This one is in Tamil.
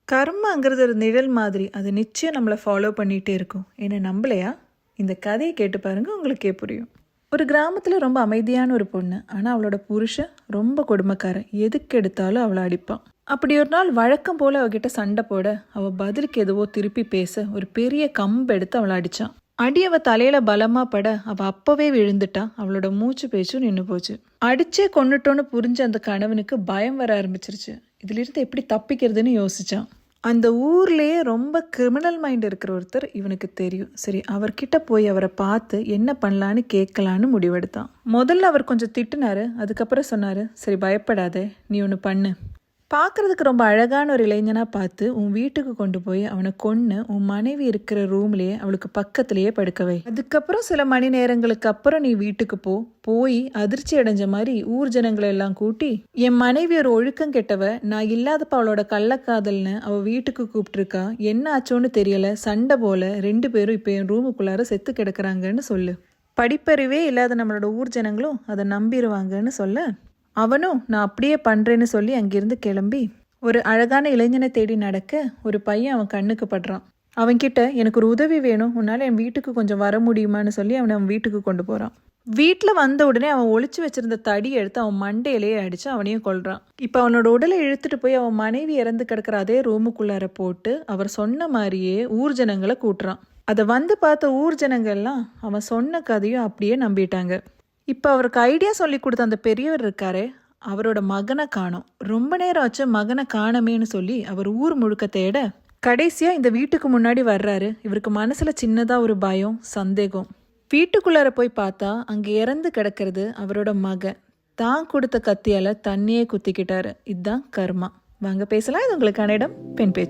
கர்மாங்கிறது ஒரு நிழல் மாதிரி, அது நிச்சயம் நம்மளை ஃபாலோ பண்ணிகிட்டே இருக்கும். என்ன நம்பலையா? இந்த கதையை கேட்டு பாருங்க, உங்களுக்கே புரியும். ஒரு கிராமத்தில் ரொம்ப அமைதியான ஒரு பொண்ணு, ஆனால் அவளோட புருஷன் ரொம்ப கொடுமைக்காரன். எதுக்கு எடுத்தாலும் அவளை அடிப்பான். அப்படி ஒரு நாள் வழக்கம் போல் அவகிட்ட சண்டை போட, அவள் பதிலுக்கு எதுவோ திருப்பி பேச ஒரு பெரிய கம்பு எடுத்து அவளை அடித்தான். அடி அவ தலையில பலமா பட அவள் அப்பவே விழுந்துட்டான். அவளோட மூச்சு பேச்சும் நின்று போச்சு. அடிச்சே கொண்டுட்டோன்னு புரிஞ்ச அந்த கணவனுக்கு பயம் வர ஆரம்பிச்சிருச்சு. இதிலிருந்து எப்படி தப்பிக்கிறதுன்னு யோசிச்சான். அந்த ஊர்லேயே ரொம்ப கிரிமினல் மைண்ட் இருக்கிற ஒருத்தர் இவனுக்கு தெரியும். சரி, அவர்கிட்ட போய் அவரை பார்த்து என்ன பண்ணலான்னு கேட்கலான்னு முடிவெடுத்தான். முதல்ல அவர் கொஞ்சம் திட்டுனாரு. அதுக்கப்புறம் சொன்னாரு, சரி பயப்படாதே, நீ ஒன்று பண்ணு. பார்க்குறதுக்கு ரொம்ப அழகான ஒரு இளைஞனாக பார்த்து உன் வீட்டுக்கு கொண்டு போய் அவனை கொன்று உன் மனைவி இருக்கிற ரூம்லேயே அவளுக்கு பக்கத்துலேயே படுக்கவை. அதுக்கப்புறம் சில மணி நேரங்களுக்கு அப்புறம் நீ வீட்டுக்கு போய் அதிர்ச்சி அடைஞ்ச மாதிரி ஊர் ஜனங்களை எல்லாம் கூட்டி, என் மனைவி ஒரு ஒழுக்கம் கெட்டவ, நான் இல்லாதப்ப அவளோட கள்ளக்காதல்னு அவள் வீட்டுக்கு கூப்பிட்டுருக்கா, என்ன ஆச்சோன்னு தெரியல, சண்டை போல 2 பேரும் இப்போ என் ரூமுக்குள்ளார செத்து கிடக்குறாங்கன்னு சொல்லு. படிப்பறிவே இல்லாத நம்மளோட ஊர் ஜனங்களும் அதை நம்பிடுவாங்கன்னு சொல்ல, அவனும் நான் அப்படியே பண்ணுறேன்னு சொல்லி அங்கிருந்து கிளம்பி ஒரு அழகான இளைஞனை தேடி நடக்க ஒரு பையன் அவன் கண்ணுக்கு படுறான். அவன்கிட்ட எனக்கு ஒரு உதவி வேணும், உன்னால் என் வீட்டுக்கு கொஞ்சம் வர முடியுமான்னு சொல்லி அவன் வீட்டுக்கு கொண்டு போகிறான். வீட்டில் வந்த உடனே அவன் ஒளிச்சு வச்சிருந்த தடி எடுத்து அவன் மண்டையிலேயே அடித்து அவனையும் கொல்றான். இப்போ அவனோட உடலை இழுத்துட்டு போய் அவன் மனைவி இறந்து கிடக்கிற அதே ரூமுக்குள்ளார போட்டு அவர் சொன்ன மாதிரியே ஊர் ஜனங்களை கூட்டுறான். அதை வந்து பார்த்த ஊர் ஜனங்கள்லாம் அவன் சொன்ன கதையும் அப்படியே நம்பிட்டாங்க. இப்போ அவருக்கு ஐடியா சொல்லி கொடுத்த அந்த பெரியவர் இருக்காரே, அவரோட மகனை காணோம். ரொம்ப நேரம் ஆச்சு மகனை காணமேன்னு சொல்லி அவர் ஊர் முழுக்க தேட கடைசியாக இந்த வீட்டுக்கு முன்னாடி வர்றாரு. இவருக்கு மனசில் சின்னதாக ஒரு பயம், சந்தேகம். வீட்டுக்குள்ளார போய் பார்த்தா அங்கே இறந்து கிடக்கிறது அவரோட மகன். தான் கொடுத்த கத்தியால் தண்ணியே குத்திக்கிட்டாரு. இதுதான் கர்மா. வாங்க பேசலாம். இது உங்களுக்கான இடம் பெண் பேச்சு.